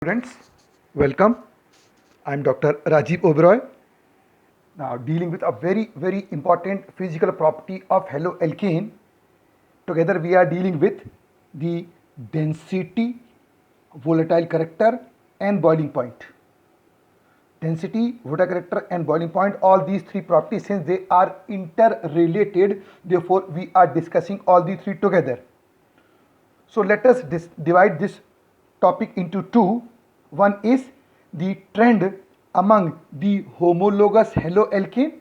Students, welcome. I'm Dr. Rajiv Oberoi. Now, dealing with a very important physical property of haloalkane. Together, we are dealing with the density, volatile character, and boiling point. Density, volatile character, and boiling point, all these three properties, since they are interrelated, therefore, we are discussing all the three together. So, let us divide this topic into two. One is the trend among the homologous haloalkane,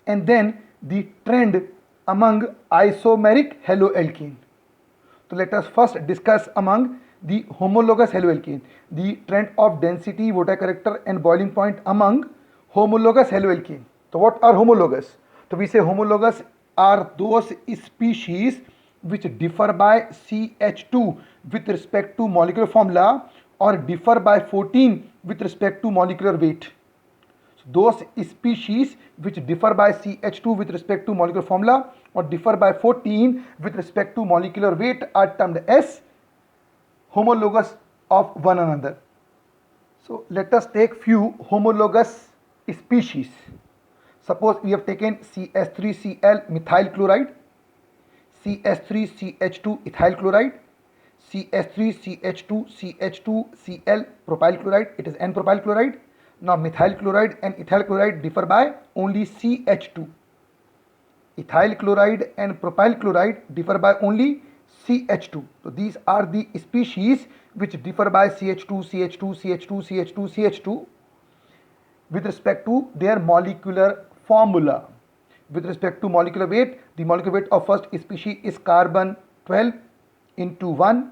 and then the trend among isomeric haloalkane. So let us first discuss among the homologous haloalkane, the trend of density, volatile character, and boiling point among homologous haloalkane. So what are homologous? So we say homologous are those species which differ by CH2 with respect to molecular formula or differ by 14 with respect to molecular weight. So those species which differ by CH2 with respect to molecular formula or differ by 14 with respect to molecular weight are termed as homologous of one another. So let us take few homologous species. Suppose we have taken CH3Cl methyl chloride, CH3CH2 ethyl chloride, CH3CH2CH2Cl propyl chloride, it is N propyl chloride. Now methyl chloride and ethyl chloride differ by only CH2. Ethyl chloride and propyl chloride differ by only CH2. So these are the species which differ by CH2, CH2, CH2, CH2, CH2 with respect to their molecular formula. With respect to molecular weight, the molecular weight of first species is carbon 12 into 1,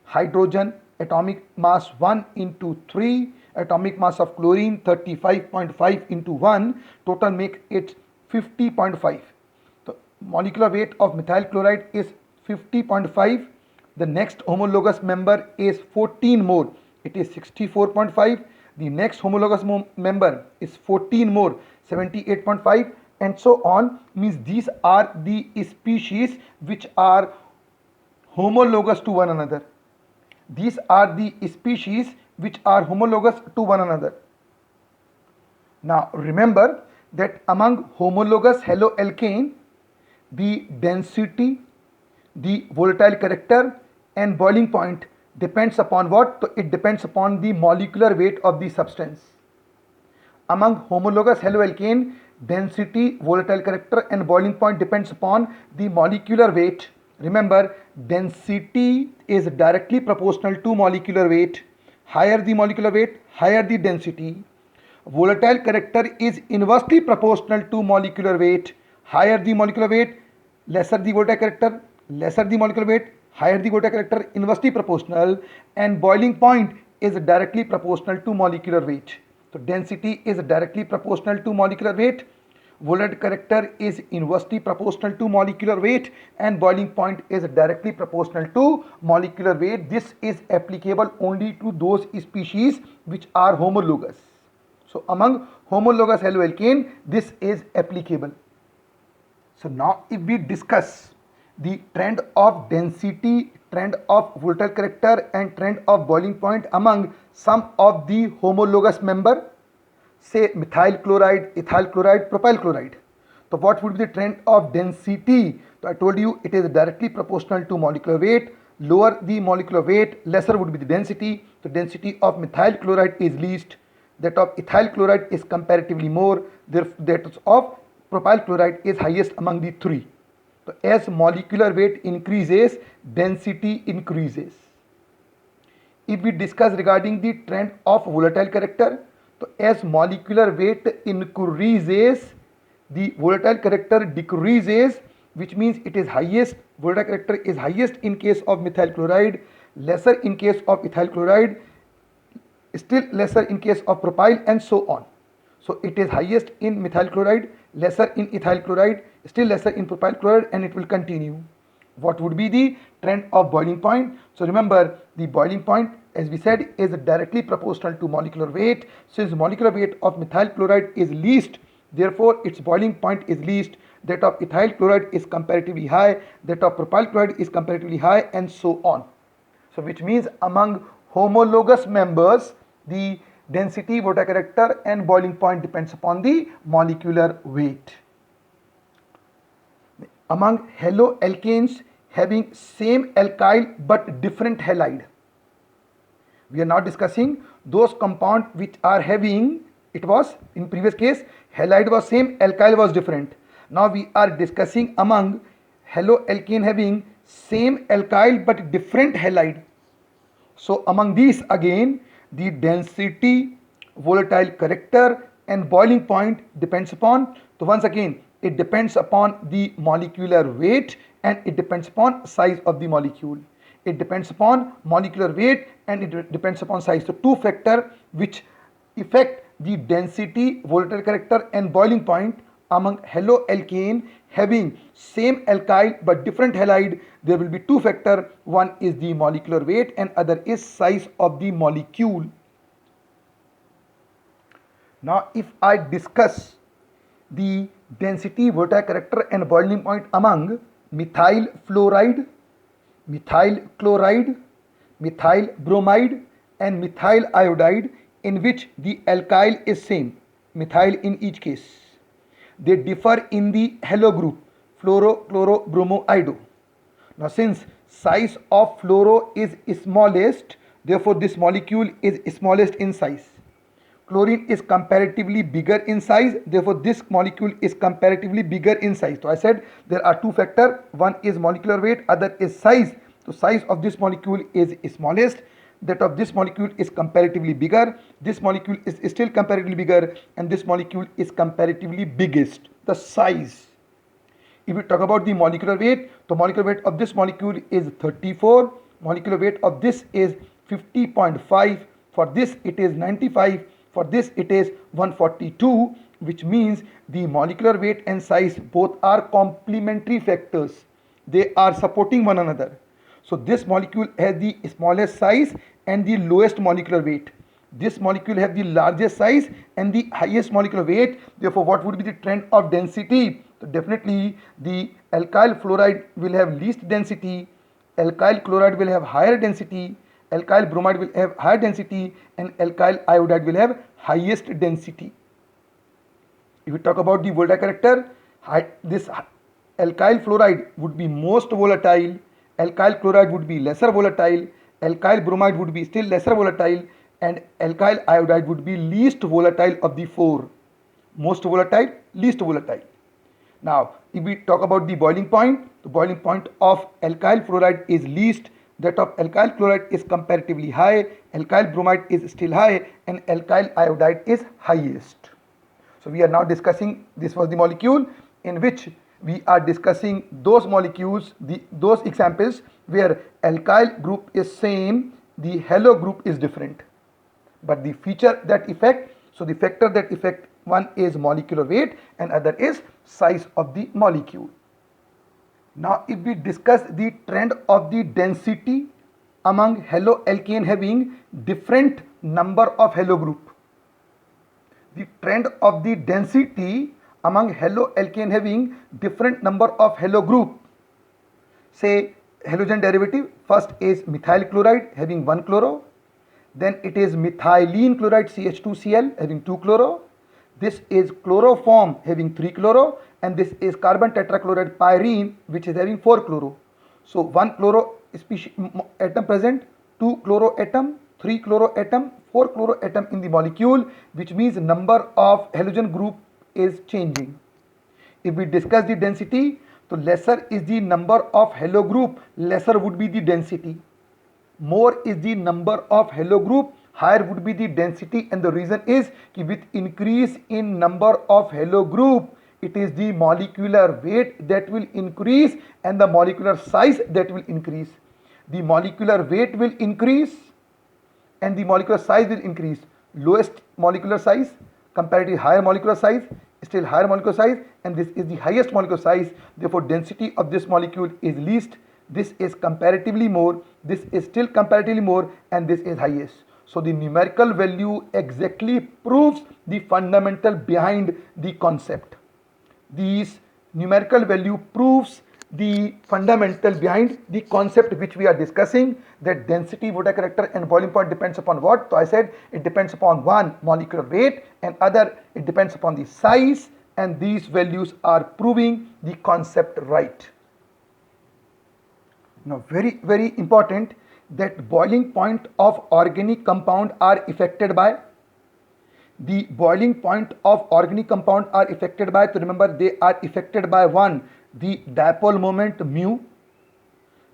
hydrogen atomic mass 1 into 3, atomic mass of chlorine 35.5 into 1, total make it 50.5. The molecular weight of methyl chloride is 50.5. The next homologous member is 14 more, it is 64.5. The next homologous member is 14 more, 78.5, and so on. Means these are the species which are homologous to one another. These are the species which are homologous to one another. Now remember that among homologous haloalkane, the density, the volatile character, and boiling point depends upon what? So it depends upon the molecular weight of the substance. Among homologous haloalkane, density, volatile character, and boiling point depends upon the molecular weight. Remember, density is directly proportional to molecular weight. Higher the molecular weight, higher the density. Volatile character is inversely proportional to molecular weight. Higher the molecular weight, lesser the volatile character, lesser the molecular weight, higher the volatile character, inversely proportional. And boiling point is directly proportional to molecular weight. So density is directly proportional to molecular weight, volatile character is inversely proportional to molecular weight, and boiling point is directly proportional to molecular weight. This is applicable only to those species which are homologous. So among homologous haloalkane, this is applicable. So now if we discuss the trend of density, trend of volatile character, and trend of boiling point among some of the homologous member, say methyl chloride, ethyl chloride, propyl chloride. So what would be the trend of density? So I told you it is directly proportional to molecular weight. Lower the molecular weight, lesser would be the density. So density of methyl chloride is least, that of ethyl chloride is comparatively more, that of propyl chloride is highest among the three. So as molecular weight increases, density increases. If we discuss regarding the trend of volatile character, so as molecular weight increases, the volatile character decreases, which means it is highest, volatile character is highest in case of methyl chloride, lesser in case of ethyl chloride, still lesser in case of propyl, and so on. So it is highest in methyl chloride, lesser in ethyl chloride, still lesser in propyl chloride, and it will continue. What would be the trend of boiling point? So remember, the boiling point, as we said, is directly proportional to molecular weight. Since molecular weight of methyl chloride is least, therefore its boiling point is least. That of ethyl chloride is comparatively high, that of propyl chloride is comparatively high, and so on. So which means among homologous members, the density, water character and boiling point depends upon the molecular weight. Among haloalkanes having same alkyl but different halide, we are now discussing those compounds which are having, it was in previous case halide was same, alkyl was different. Now we are discussing among haloalkane having same alkyl but different halide. So among these again the density, volatile character and boiling point depends upon, so once again it depends upon the molecular weight and it depends upon size of the molecule. It depends upon molecular weight and it depends upon size. So two factors which affect the density, volatile character and boiling point among haloalkane having same alkyl but different halide, there will be two factors. One is the molecular weight and other is size of the molecule. Now if I discuss the density, volatile character and boiling point among methyl fluoride, methyl chloride, methyl bromide and methyl iodide, in which the alkyl is same, methyl in each case. They differ in the halo group, fluoro, chloro, bromo, iodo. Now since size of fluoro is smallest, therefore this molecule is smallest in size. Chlorine is comparatively bigger in size, therefore this molecule is comparatively bigger in size. So I said there are two factors, one is molecular weight, other is size. So size of this molecule is smallest, that of this molecule is comparatively bigger, this molecule is still comparatively bigger and this molecule is comparatively biggest, the size. If we talk about the molecular weight, the molecular weight of this molecule is 34, molecular weight of this is 50.5, for this it is 95, for this it is 142, which means the molecular weight and size both are complementary factors. They are supporting one another. So this molecule has the smallest size and the lowest molecular weight. This molecule has the largest size and the highest molecular weight. Therefore, what would be the trend of density? So definitely the alkyl fluoride will have least density, alkyl chloride will have higher density, alkyl bromide will have higher density and alkyl iodide will have highest density. If we talk about the volatile character, this alkyl fluoride would be most volatile, alkyl chloride would be lesser volatile, alkyl bromide would be still lesser volatile and alkyl iodide would be least volatile of the four. Most volatile, least volatile. Now if we talk about the boiling point, the boiling point of alkyl fluoride is least, that of alkyl chloride is comparatively high, alkyl bromide is still high and alkyl iodide is highest. So we are now discussing, this was the molecule in which we are discussing those molecules, those examples where alkyl group is same, the halo group is different. But the feature that affect, so the factor that affect, one is molecular weight and other is size of the molecule. Now if we discuss the trend of the density among haloalkane having different number of halo group. The trend of the density among haloalkane having different number of halo group. Say halogen derivative, first is methyl chloride having 1 chloro, then it is methylene chloride CH2Cl having 2 chloro, this is chloroform having 3 chloro and this is carbon tetrachloride pyrene which is having 4 chloro. So 1 chloro species atom present, 2 chloro atom, 3 chloro atom, 4 chloro atom in the molecule, which means number of halogen group is changing. If we discuss the density, so lesser is the number of halo group, lesser would be the density. More is the number of halo group, higher would be the density, and the reason is that with increase in number of halo group, it is the molecular weight that will increase and the molecular size that will increase. The molecular weight will increase and the molecular size will increase. Lowest molecular size, comparatively higher molecular size, still higher molecular size, and this is the highest molecular size. Therefore density of this molecule is least, this is comparatively more, this is still comparatively more, and this is highest. So the numerical value exactly proves the fundamental behind the concept. These numerical value proves the fundamental behind the concept which we are discussing, that density, Wodak character and boiling point depends upon what? So I said it depends upon one, molecular weight, and other it depends upon the size, and these values are proving the concept right. Now very important, that boiling point of organic compound are affected by, the boiling point of organic compound are affected by, so remember they are affected by one, the dipole moment mu.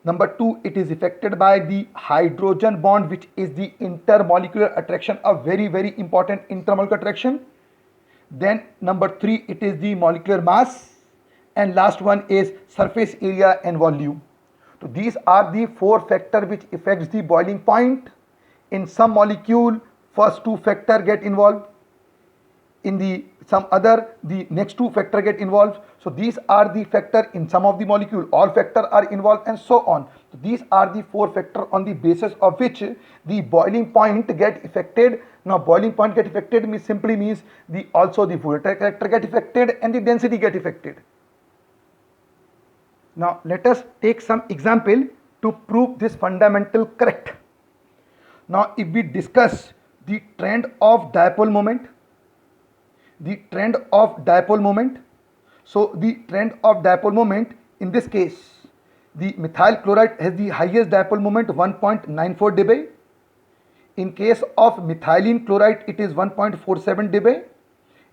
Number two, it is affected by the hydrogen bond, which is the intermolecular attraction, a very important intermolecular attraction. Then number three, it is the molecular mass, and last one is surface area and volume. So these are the four factors which affects the boiling point. In some molecule, first two factor get involved. In the some other, the next two factor get involved. So these are the factor. In some of the molecule, all factor are involved, and so on. So these are the four factor on the basis of which the boiling point get affected. Now boiling point get affected means simply means the also the volatile character get affected and the density get affected. Now let us take some example to prove this fundamental correct. Now if we discuss the trend of dipole moment, so the trend of dipole moment, in this case the methyl chloride has the highest dipole moment 1.94 dB. In case of methylene chloride it is 1.47 dB.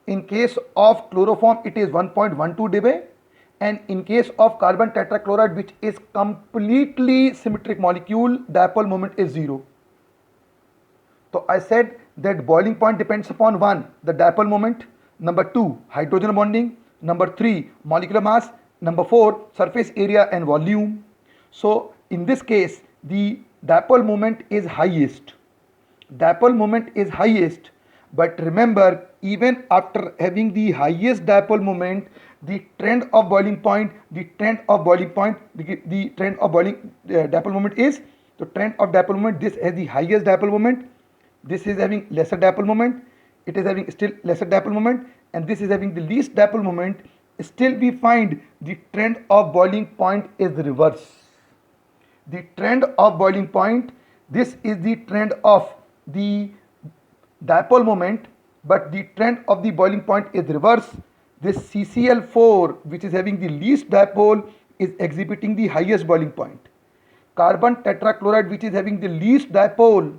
In case of chloroform it is 1.12 dB. And in case of carbon tetrachloride, which is completely symmetric molecule, dipole moment is 0. So I said that boiling point depends upon one, the dipole moment, number two, hydrogen bonding, number three, molecular mass, number four, surface area and volume. So in this case the dipole moment is highest. But remember, even after having the highest dipole moment, the trend of boiling point, the trend of dipole moment is, the trend of dipole moment, this has the highest dipole moment, this is having lesser dipole moment, it is having still lesser dipole moment, and this is having the least dipole moment. Still we find the trend of boiling point is the reverse. The trend of boiling point, this is the trend of the dipole moment, but the trend of the boiling point is reverse. This CCl4, which is having the least dipole, is exhibiting the highest boiling point. Carbon tetrachloride, which is having the least dipole,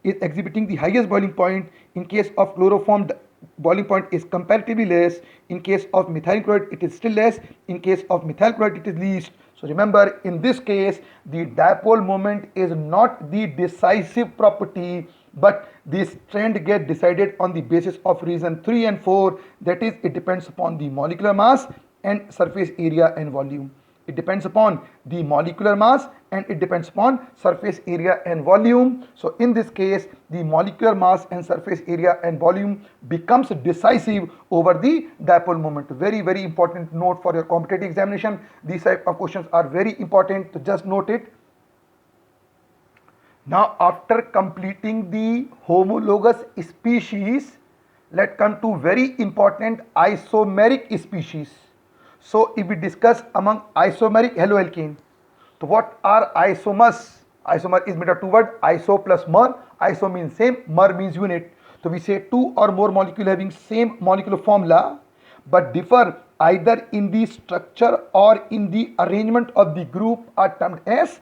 is exhibiting the highest boiling point. In case of chloroform, the boiling point is comparatively less. In case of methylene chloride, it is still less. In case of methyl chloride, it is least. So remember, in this case, the dipole moment is not the decisive property, but this trend get decided on the basis of reason 3 and 4, that is, it depends upon the molecular mass and surface area and volume. It depends upon the molecular mass and it depends upon surface area and volume. So in this case, the molecular mass and surface area and volume becomes decisive over the dipole moment. Very important note for your competitive examination. These type of questions are very important, to just note it. Now after completing the homologous species, let's come to very important isomeric species. So if we discuss among isomeric haloalkane, so what are isomers? Isomer is made of two words, iso plus mer. Iso means same, mer means unit. So we say two or more molecule having same molecular formula but differ either in the structure or in the arrangement of the group are termed as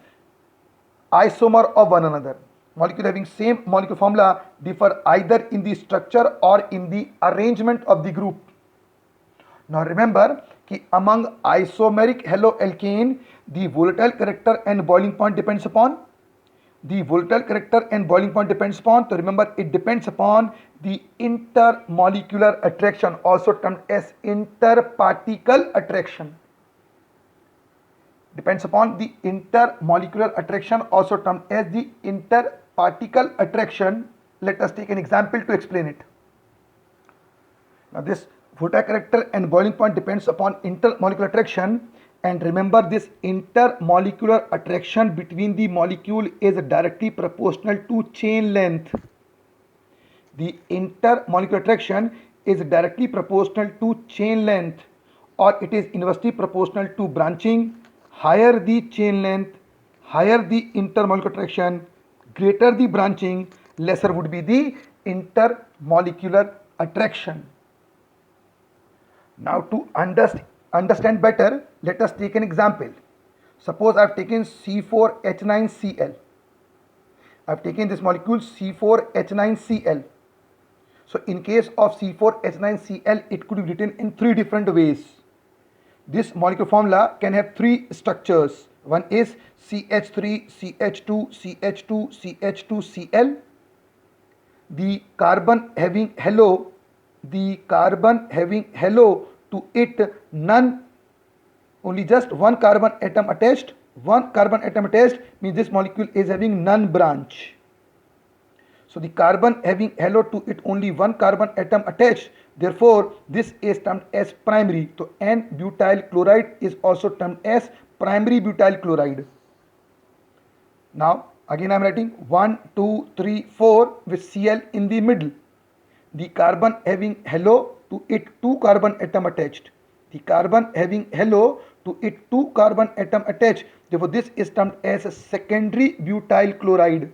isomer of one another. Molecule having same molecular formula differ either in the structure or in the arrangement of the group. Now remember कि among isomeric haloalkane, the volatile character and boiling point depends upon. So remember, it depends upon the intermolecular attraction, also termed as interparticle attraction. Depends upon the intermolecular attraction, also termed as the interparticle attraction. Let us take an example to explain it. Now this volatile character and boiling point depends upon intermolecular attraction, and remember, this intermolecular attraction between the molecule is directly proportional to chain length. The intermolecular attraction is directly proportional to chain length, or it is inversely proportional to branching, higher the chain length, higher the intermolecular attraction, greater the branching, lesser would be the intermolecular attraction. Now to understand better, let us take an example. Suppose I have taken C4H9Cl. I have taken this molecule C4H9Cl. So in case of C4H9Cl, it could be written in three different ways. This molecular formula can have three structures. One is CH3, CH2, CH2, CH2Cl. The carbon having halo to it none, only just one carbon atom attached. One carbon atom attached means this molecule is having none branch. So the carbon having halo to it only one carbon atom attached, therefore this is termed as primary. So N-butyl chloride is also termed as primary butyl chloride. Now again I am writing 1, 2, 3, 4 with Cl in the middle. The carbon having halo to it two carbon atom attached. The carbon having halo to it two carbon atom attached, therefore this is termed as a secondary butyl chloride.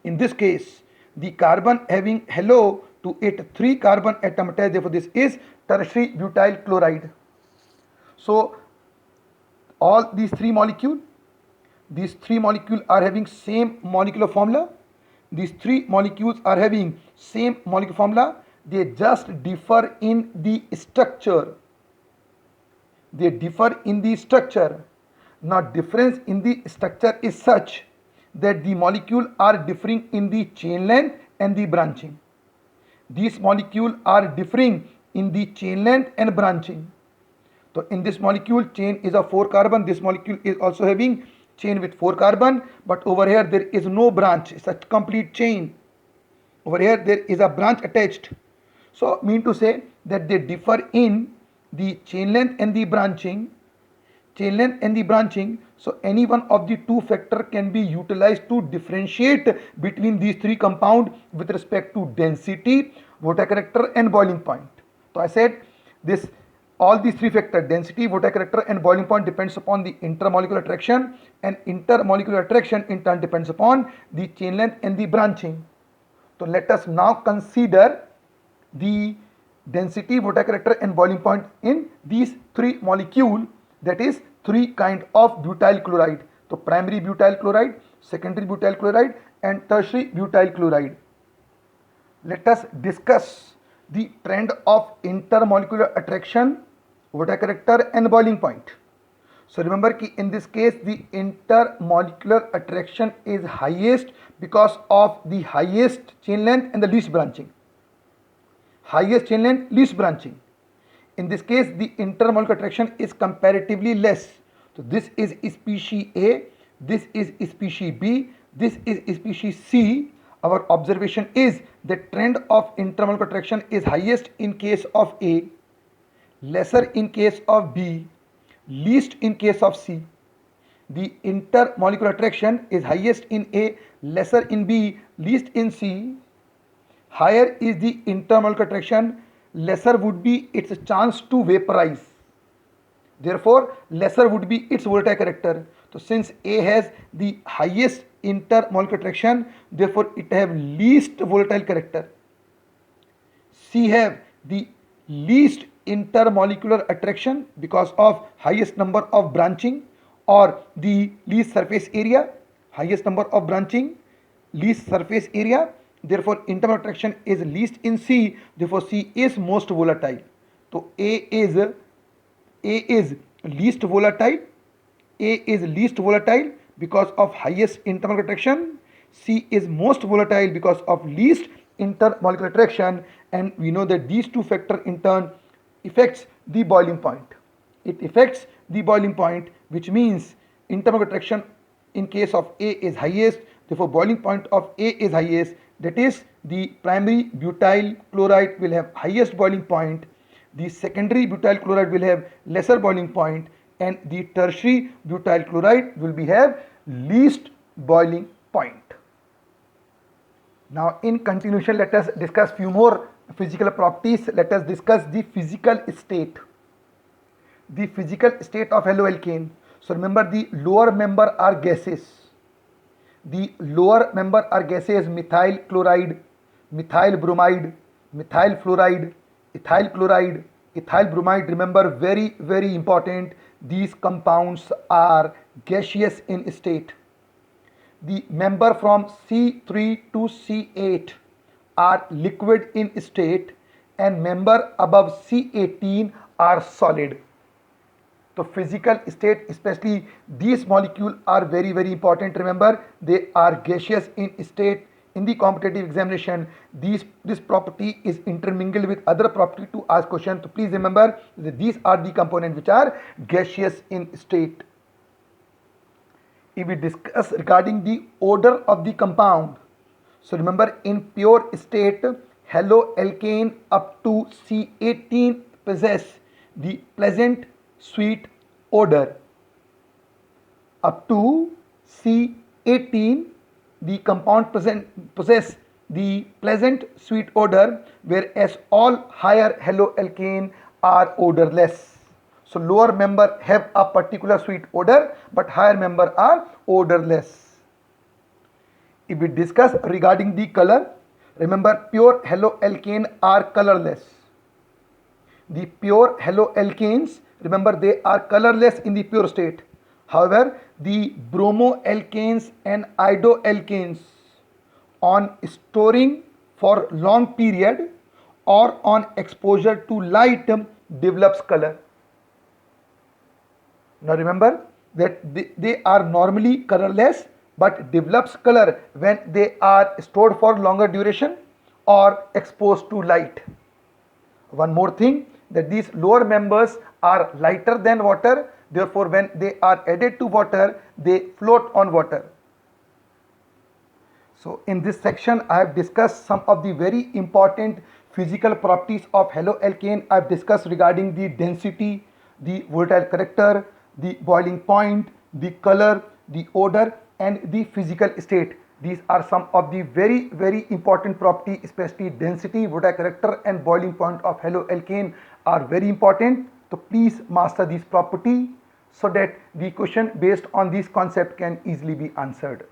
In this case, the carbon having halo to it three carbon atom attached, therefore this is tertiary butyl chloride. So all these three molecules are having same molecular formula. These three molecules are having same molecular formula. They just differ in the structure. Now difference in the structure is such that the molecule are differing in the chain length and the branching. These molecules are differing in the chain length and branching. So in this molecule, chain is of 4 carbon. This molecule is also having chain with 4 carbon, but over here there is no branch. It's a complete chain. Over here there is a branch attached. So mean to say that they differ in the chain length and the branching. So any one of the two factor can be utilized to differentiate between these three compounds with respect to density, water character and boiling point. So I said this, all these three factors, density, water character and boiling point, depends upon the intermolecular attraction, and intermolecular attraction in turn depends upon the chain length and the branching. So let us now consider the density, water character and boiling point in these three molecules, that is three kind of butyl chloride. So primary butyl chloride, secondary butyl chloride and tertiary butyl chloride. Let us discuss the trend of intermolecular attraction, water character and boiling point. So remember कि in this case the intermolecular attraction is highest because of the highest chain length and the least branching. In this case the intermolecular attraction is comparatively less. So this is species A, this is species B, this is species C. Our observation is that trend of intermolecular attraction is highest in case of A, lesser in case of B, least in case of C. The intermolecular attraction is highest in A, lesser in B, least in C. Higher is the intermolecular attraction, lesser would be its chance to vaporize. Therefore, lesser would be its volatile character. So since A has the highest intermolecular attraction, therefore it have least volatile character. C have the least intermolecular attraction because of highest number of branching or the least surface area. Highest number of branching, least surface area. Therefore intermolecular attraction is least in C, therefore C is most volatile. So A is least volatile. A is least volatile because of highest intermolecular attraction. C is most volatile because of least intermolecular attraction, and we know that these two factors in turn affects the boiling point. It affects the boiling point, which means intermolecular attraction in case of A is highest, therefore boiling point of A is highest. That is, the primary butyl chloride will have highest boiling point, the secondary butyl chloride will have lesser boiling point, and the tertiary butyl chloride will have least boiling point. Now in continuation, let us discuss few more physical properties. Let us discuss the physical state. the physical state of haloalkane. So remember, the lower member are gases. The lower member are gases: methyl chloride, methyl bromide, methyl fluoride, ethyl chloride, ethyl bromide. Remember, very, very important, these compounds are gaseous in state. The member from C3 to C8 are liquid in state, and member above C18 are solid. So physical state, especially these molecules, are very, very important. Remember, they are gaseous in state. In the competitive examination, this property is intermingled with other property to ask question. So please remember that these are the components which are gaseous in state. If we discuss regarding the odor of the compound, so remember, in pure state, haloalkane up to C18 possess the pleasant sweet odor. Up to C18, the compound possess the pleasant sweet odor, whereas all higher haloalkane are odorless. So lower member have a particular sweet odor, but higher member are odorless. If we discuss regarding the color, remember, pure haloalkane are colorless. The pure haloalkanes, remember, they are colorless in the pure state. However, the bromoalkanes and iodoalkanes, on storing for long period or on exposure to light, develops color. Now remember that they are normally colorless but develops color when they are stored for longer duration or exposed to light. One more thing, that these lower members are lighter than water, therefore when they are added to water, they float on water. So in this section, I have discussed some of the very important physical properties of haloalkane. I have discussed regarding the density, the volatile character, the boiling point, the color, the odor, and the physical state. These are some of the very, very important property, especially density, volatile character, and boiling point of haloalkane are very important. So please master these property so that the question based on this concept can easily be answered.